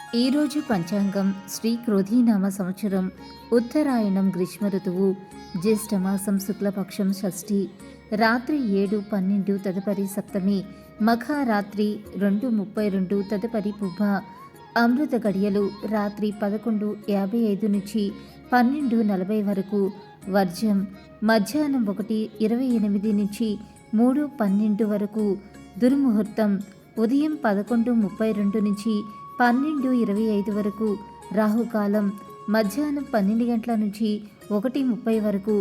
ఈరోజు పంచాంగం శ్రీ క్రోధీనామ సంవత్సరం ఉత్తరాయణం గ్రీష్మ ఋతువు జ్యేష్ఠమాసం శుక్లపక్షం షష్ఠి రాత్రి 7:12 తదుపరి సప్తమి మఖ రాత్రి 2:32 తదుపరి పుబ్బ అమృత గడియలు రాత్రి 11:55 నుంచి 12:40 వరకు వర్జం మధ్యాహ్నం 1:28 నుంచి 3:12 వరకు దుర్ముహూర్తం ఉదయం 11:32 నుంచి 12:25 వరకు రాహుకాలం మధ్యాహ్నం 12 గంటల నుంచి 1:30 వరకు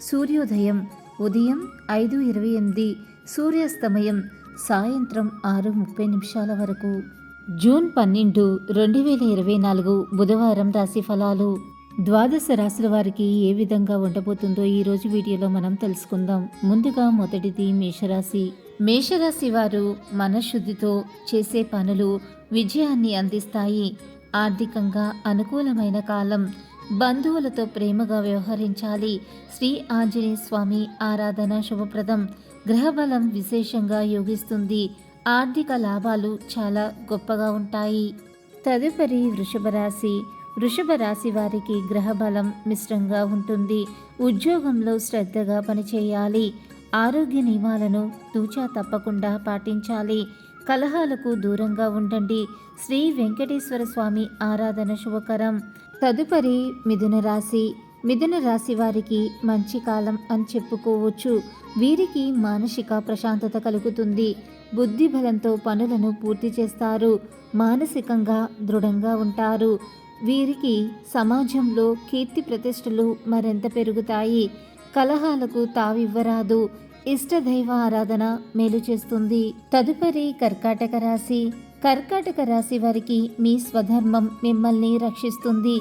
సూర్యోదయం ఉదయం 5:28 సూర్యాస్తమయం సాయంత్రం 6:30 వరకు. జూన్ 12, 2024 బుధవారం రాశి ఫలాలు. ద్వాదశ రాశుల వారికి ఏ విధంగా ఉండబోతుందో ఈరోజు వీడియోలో మనం తెలుసుకుందాం. ముందుగా మొదటిది మేషరాశి. మేషరాశి వారు మనశుద్ధితో చేసే పనులు విజయాన్ని అందిస్తాయి. ఆర్థికంగా అనుకూలమైన కాలం. బంధువులతో ప్రేమగా వ్యవహరించాలి. శ్రీ ఆంజనేయ స్వామి ఆరాధన శుభప్రదం. గ్రహబలం విశేషంగా యోగిస్తుంది. ఆర్థిక లాభాలు చాలా గొప్పగా ఉంటాయి. తదుపరి వృషభ రాశి. వృషభ రాశి వారికి గ్రహబలం మిశ్రంగా ఉంటుంది. ఉద్యోగంలో శ్రద్ధగా పనిచేయాలి. ఆరోగ్య నియమాలను తూచా తప్పకుండా పాటించాలి. కలహాలకు దూరంగా ఉండండి. శ్రీ వెంకటేశ్వర స్వామి ఆరాధన శుభకరం. తదుపరి మిథున రాశి. మిథున రాశి వారికి మంచి కాలం అని చెప్పుకోవచ్చు. వీరికి మానసిక ప్రశాంతత కలుగుతుంది. బుద్ధి బలంతో పనులను పూర్తి చేస్తారు. మానసికంగా దృఢంగా ఉంటారు. వీరికి సమాజంలో కీర్తి ప్రతిష్టలు మరింత పెరుగుతాయి. కలహాలకు తావివ్వరాదు. ఇష్టదైవ ఆరాధన మేలు చేస్తుంది. తదుపరి కర్కాటక రాశి. కర్కాటక రాశి వారికి మీ స్వధర్మం మిమ్మల్ని రక్షిస్తుంది.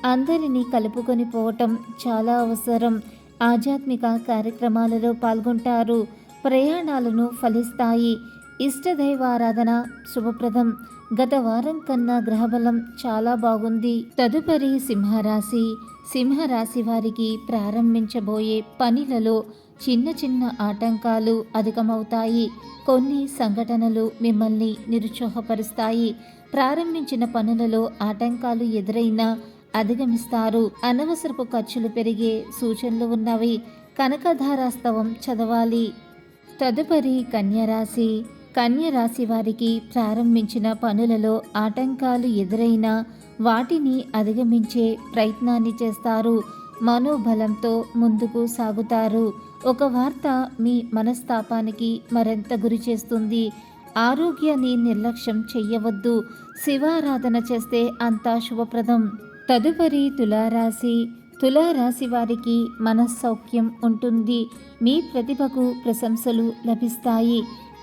అందరినీ కలుపుకొని పోవటం చాలా అవసరం. ఆధ్యాత్మిక కార్యక్రమాలలో పాల్గొంటారు. ప్రయాణాలను ఫలిస్తాయి. ఇష్టదైవ ఆరాధన శుభప్రదం. గత వారం కన్నా గ్రహబలం చాలా బాగుంది. తదుపరి సింహరాశి. సింహరాశి వారికి ప్రారంభించబోయే పనులలో చిన్న చిన్న ఆటంకాలు అధికమవుతాయి. కొన్ని సంఘటనలు మిమ్మల్ని నిరుత్సాహపరుస్తాయి. ప్రారంభించిన పనులలో ఆటంకాలు ఎదురైనా అధిగమిస్తారు. అనవసరపు ఖర్చులు పెరిగే సూచనలు ఉన్నవి. కనకధారాస్తవం చదవాలి. తదుపరి కన్యరాశి. కన్యరాశి వారికి ప్రారంభించిన పనులలో ఆటంకాలు ఎదురైనా వాటిని అధిగమించే ప్రయత్నాన్ని చేస్తారు. మనోబలంతో ముందుకు సాగుతారు. ఒక వార్త మీ మనస్తాపానికి మరింత గురి చేస్తుంది. ఆరోగ్యాన్ని నిర్లక్ష్యం చెయ్యవద్దు. శివారాధన చేస్తే అంతా శుభప్రదం. తదుపరి తులారాశి. తులారాశి వారికి మనస్సౌఖ్యం ఉంటుంది. మీ ప్రతిభకు ప్రశంసలు లభిస్తాయి.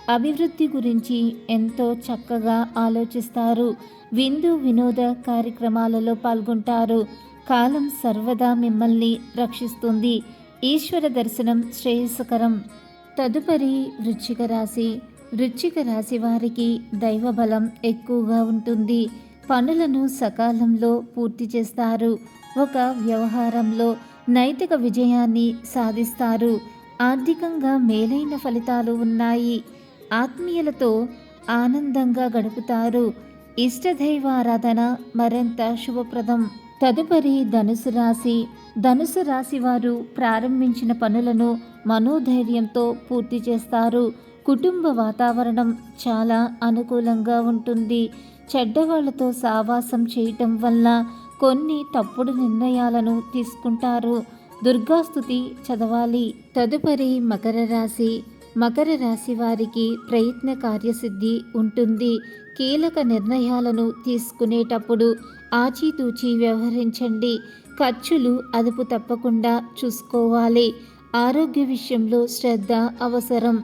అభివృద్ధి గురించి ఎంతో చక్కగా ఆలోచిస్తారు. విందు వినోద కార్యక్రమాలలో పాల్గొంటారు. కాలం సర్వదా మిమ్మల్ని రక్షిస్తుంది. ఈశ్వర దర్శనం శ్రేయస్కరం. తదుపరి వృశ్చిక రాశి. వృశ్చిక రాశి వారికి దైవబలం ఎక్కువగా ఉంటుంది. పనులను సకాలంలో పూర్తి చేస్తారు. ఒక వ్యవహారంలో నైతిక విజయాన్ని సాధిస్తారు. ఆర్థికంగా మేలైన ఫలితాలు ఉన్నాయి. ఆత్మీయులతో ఆనందంగా గడుపుతారు. ఇష్టదైవ ఆరాధన మరింత శుభప్రదం. తదుపరి ధనుసు రాశి. ధనుసు రాశి వారు ప్రారంభించిన పనులను మనోధైర్యంతో పూర్తి చేస్తారు. కుటుంబ వాతావరణం చాలా అనుకూలంగా ఉంటుంది. చెడ్డవాళ్లతో సావాసం చేయటం వల్ల కొన్ని తప్పుడు నిర్ణయాలను తీసుకుంటారు. దుర్గాస్తుతి చదవాలి. తదుపరి మకర రాశి. మకర రాశి వారికి ప్రయత్న కార్యసిద్ధి ఉంటుంది. కీలక నిర్ణయాలను తీసుకునేటప్పుడు ఆచితూచి వ్యవహరించండి. ఖర్చులు అదుపు తప్పకుండా చూసుకోవాలి. ఆరోగ్య విషయంలో శ్రద్ధ అవసరం.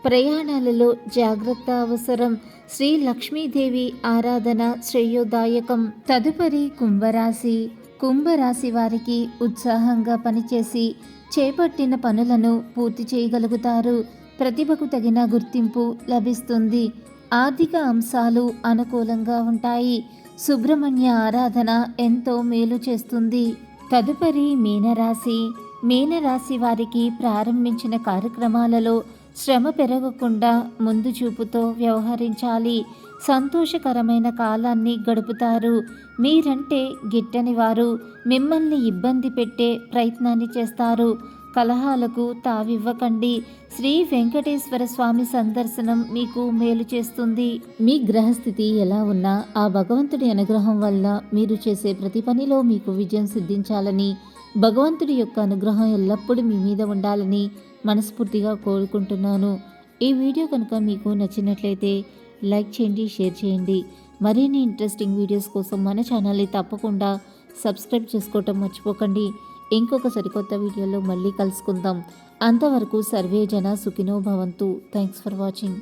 ప్రయాణాలలో జాగ్రత్త అవసరం. శ్రీ లక్ష్మీదేవి ఆరాధన శ్రేయోదాయకం. తదుపరి కుంభరాశి. కుంభరాశి వారికి ఉత్సాహంగా పనిచేసి చేపట్టిన పనులను పూర్తి చేయగలుగుతారు. ప్రతిభకు తగిన గుర్తింపు లభిస్తుంది. ఆర్థిక అంశాలు అనుకూలంగా ఉంటాయి. సుబ్రహ్మణ్య ఆరాధన ఎంతో మేలు చేస్తుంది. తదుపరి మీనరాశి. మీనరాశి వారికి ప్రారంభించిన కార్యక్రమాలలో శ్రమ పెరగకుండా ముందు చూపుతో వ్యవహరించాలి. సంతోషకరమైన కాలాన్ని గడుపుతారు. మీరంటే గిట్టని వారు మిమ్మల్ని ఇబ్బంది పెట్టే ప్రయత్నాన్ని చేస్తారు. కలహాలకు తావివ్వకండి. శ్రీ వెంకటేశ్వర స్వామి సందర్శనం మీకు మేలు చేస్తుంది. మీ గ్రహస్థితి ఎలా ఉన్నా ఆ భగవంతుడి అనుగ్రహం వల్ల మీరు చేసే ప్రతి పనిలో మీకు విజయం సిద్ధించాలని, భగవంతుడి యొక్క అనుగ్రహం ఎల్లప్పుడూ మీ మీద ఉండాలని మనస్ఫూర్తిగా కోరుకుంటున్నాను. ఈ వీడియో కనుక మీకు నచ్చినట్లయితే లైక్ చేయండి, షేర్ చేయండి. మరిన్ని ఇంట్రెస్టింగ్ వీడియోస్ కోసం మన ఛానల్ని తప్పకుండా సబ్స్క్రైబ్ చేసుకోవటం మర్చిపోకండి. ఇంకొక సరికొత్త వీడియోలో మళ్ళీ కలుసుకుందాం. అంతవరకు సర్వే జన సుఖినో భవంతు. Thanks for watching.